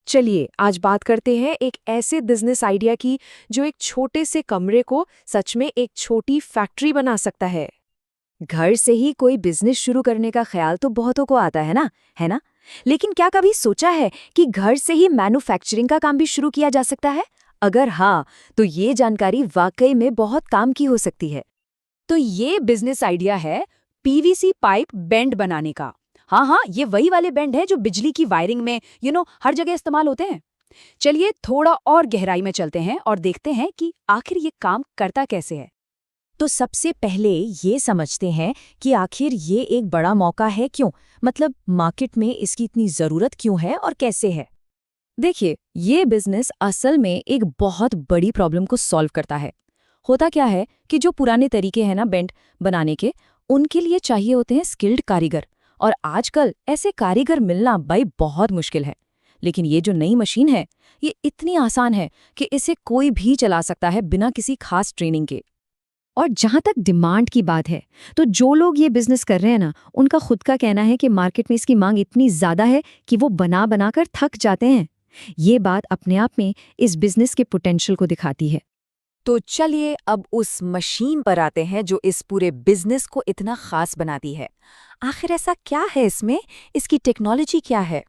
चलिए आज बात करते हैं एक ऐसे बिजनेस आइडिया की जो एक छोटे से कमरे को सच में एक छोटी फैक्ट्री बना सकता है। घर से ही कोई बिजनेस शुरू करने का ख्याल तो बहुतों को आता है ना, है ना? लेकिन क्या कभी सोचा है कि घर से ही मैन्युफैक्चरिंग का काम भी शुरू किया जा सकता है? अगर हाँ, तो ये जानकारी वाकई में बहुत काम की हो सकती है। तो ये बिजनेस आइडिया है पीवीसी पाइप बेंड बनाने का। हाँ, ये वही वाले बेंड है जो बिजली की वायरिंग में हर जगह इस्तेमाल होते हैं। चलिए थोड़ा और गहराई में चलते हैं और देखते हैं कि आखिर ये काम करता कैसे है। तो सबसे पहले ये समझते हैं कि आखिर ये एक बड़ा मौका है क्यों, मतलब मार्केट में इसकी इतनी ज़रूरत क्यों है और कैसे है। देखिए, ये बिजनेस असल में एक बहुत बड़ी प्रॉब्लम को सॉल्व करता है। होता क्या है कि जो पुराने तरीके हैं ना बेंड बनाने के, उनके लिए चाहिए होते हैं स्किल्ड कारीगर, और आजकल ऐसे कारीगर मिलना भाई बहुत मुश्किल है। लेकिन ये जो नई मशीन है, ये इतनी आसान है कि इसे कोई भी चला सकता है बिना किसी खास ट्रेनिंग के। और जहाँ तक डिमांड की बात है, तो जो लोग ये बिजनेस कर रहे हैं ना, उनका खुद का कहना है कि मार्केट में इसकी मांग इतनी ज़्यादा है कि वो बना बनाकर थक जाते हैं। ये बात अपने आप में इस बिजनेस के पोटेंशियल को दिखाती है। तो चलिए अब उस मशीन पर आते हैं जो इस पूरे बिजनेस को इतना खास बनाती है। आखिर ऐसा क्या है इसमें, इसकी टेक्नोलॉजी क्या है?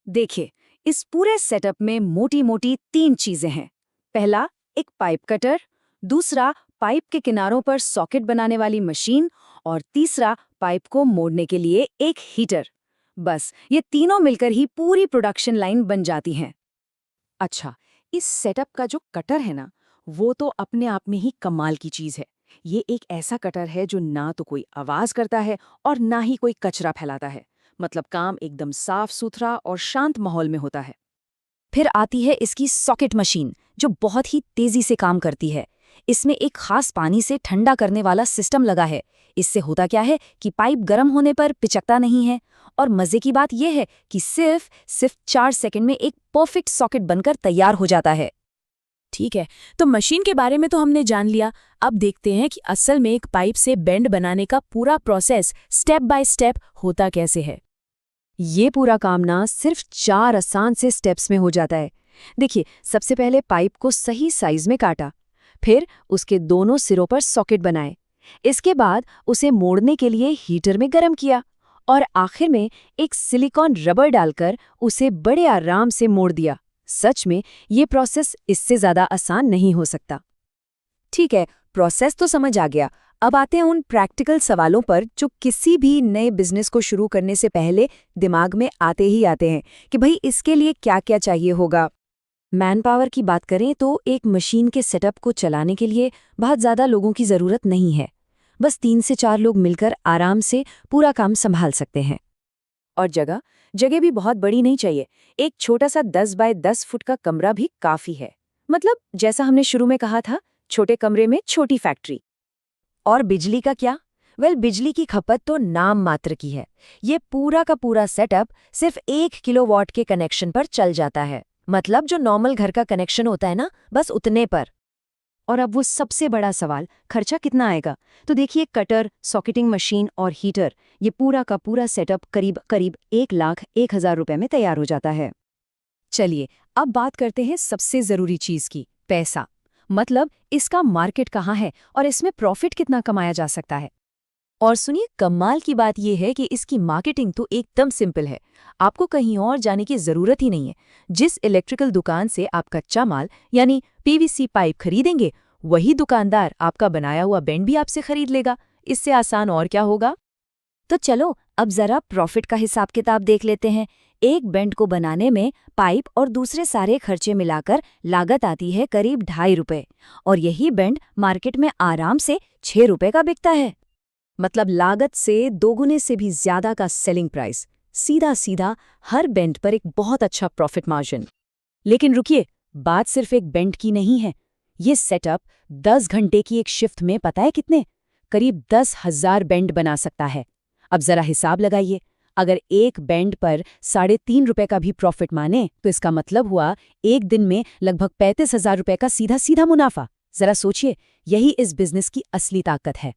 देखिए, इस पूरे सेटअप में मोटी मोटी 3 चीजें हैं। पहला, एक पाइप कटर। दूसरा, पाइप के किनारों पर सॉकेट बनाने वाली मशीन। और तीसरा, पाइप को मोड़ने के लिए एक हीटर। बस ये तीनों मिलकर ही पूरी प्रोडक्शन लाइन बन जाती हैं। अच्छा, इस सेटअप का जो कटर है ना, वो तो अपने आप में ही कमाल की चीज है। ये एक ऐसा कटर है जो ना तो कोई आवाज करता है और ना ही कोई कचरा फैलाता है। मतलब काम एकदम साफ सुथरा और शांत माहौल में होता है। फिर आती है इसकी सॉकेट मशीन, जो बहुत ही तेजी से काम करती है। इसमें एक खास पानी से ठंडा करने वाला सिस्टम लगा है। इससे होता क्या है कि पाइप गर्म होने पर पिचकता नहीं है। और मजे की बात यह है कि सिर्फ 4 सेकंड में एक परफेक्ट सॉकेट बनकर तैयार हो जाता है। ठीक है, तो मशीन के बारे में तो हमने जान लिया। अब देखते हैं कि असल में एक पाइप से बेंड बनाने का पूरा प्रोसेस स्टेप बाय स्टेप होता कैसे है। ये पूरा काम ना सिर्फ 4 आसान से स्टेप्स में हो जाता है। देखिए, सबसे पहले पाइप को सही साइज में काटा, फिर उसके दोनों सिरों पर सॉकेट बनाए। इसके बाद उसे मोड़ने के लिए हीटर में गर्म किया, और आखिर में एक सिलिकॉन रबर डालकर उसे बड़े आराम से मोड़ दिया। सच में ये प्रोसेस इससे ज़्यादा आसान नहीं हो सकता। ठीक है, प्रोसेस तो समझ आ गया। अब आते हैं उन प्रैक्टिकल सवालों पर जो किसी भी नए बिजनेस को शुरू करने से पहले दिमाग में आते ही आते हैं कि भाई इसके लिए क्या क्या चाहिए होगा। मैन पावर की बात करें तो एक मशीन के सेटअप को चलाने के लिए बहुत ज़्यादा लोगों की ज़रूरत नहीं है। बस 3 से 4 लोग मिलकर आराम से पूरा काम संभाल सकते हैं। और जगह भी बहुत बड़ी नहीं चाहिए। एक छोटा सा 10 बाय 10 फुट का कमरा भी काफी है। मतलब जैसा हमने शुरू में कहा था, छोटे कमरे में छोटी फैक्ट्री। और बिजली का क्या? बिजली की खपत तो नाम मात्र की है। ये पूरा का पूरा सेटअप सिर्फ 1 किलोवाट के कनेक्शन पर चल जाता है। मतलब जो नॉर्मल घर का कनेक्शन होता है ना, बस उतने पर। और अब वो सबसे बड़ा सवाल, खर्चा कितना आएगा? तो देखिए, कटर, सॉकेटिंग मशीन और हीटर, ये पूरा का पूरा सेटअप करीब 1,01,000 रुपए में तैयार हो जाता है। चलिए अब बात करते हैं सबसे जरूरी चीज की, पैसा। मतलब इसका मार्केट कहाँ है और इसमें प्रॉफिट कितना कमाया जा सकता है। और सुनिए, कमाल की बात यह है कि इसकी मार्केटिंग तो एकदम सिंपल है। आपको कहीं और जाने की जरूरत ही नहीं है। जिस इलेक्ट्रिकल दुकान से आप कच्चा माल यानी पीवीसी पाइप खरीदेंगे, वही दुकानदार आपका बनाया हुआ बेंड भी आपसे खरीद लेगा। इससे आसान और क्या होगा? तो चलो अब जरा प्रॉफिट का हिसाब किताब देख लेते हैं। एक बेंड को बनाने में पाइप और दूसरे सारे खर्चे मिलाकर लागत आती है करीब 2.5 रुपए, और यही बेंड मार्केट में आराम से 6 रुपए का बिकता है। मतलब लागत से 2 गुने से भी ज्यादा का सेलिंग प्राइस। सीधा सीधा हर बेंड पर एक बहुत अच्छा प्रॉफिट मार्जिन। लेकिन रुकिए, बात सिर्फ एक बेंड की नहीं है। ये सेटअप 10 घंटे की एक शिफ्ट में पता है कितने? करीब 10,000 बेंड बना सकता है। अब जरा हिसाब लगाइए, अगर एक बेंड पर 3.5 रुपए का भी प्रॉफिट माने तो इसका मतलब हुआ एक दिन में लगभग 35,000 रुपए का सीधा सीधा मुनाफा। जरा सोचिए, यही इस बिजनेस की असली ताकत है।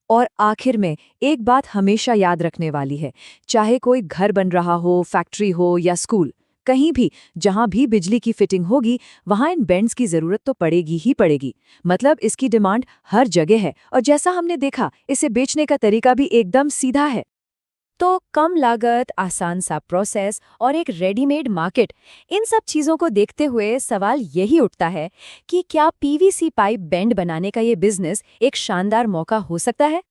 और आखिर में एक बात हमेशा याद रखने वाली है, चाहे कोई घर बन रहा हो, फैक्ट्री हो या स्कूल, कहीं भी जहां भी बिजली की फिटिंग होगी वहां इन बेंड्स की जरूरत तो पड़ेगी ही पड़ेगी। मतलब इसकी डिमांड हर जगह है और जैसा हमने देखा इसे बेचने का तरीका भी एकदम सीधा है। तो कम लागत, आसान सा प्रोसेस और एक रेडीमेड मार्केट, इन सब चीज़ों को देखते हुए सवाल यही उठता है कि क्या पीवीसी पाइप बेंड बनाने का ये बिजनेस एक शानदार मौका हो सकता है?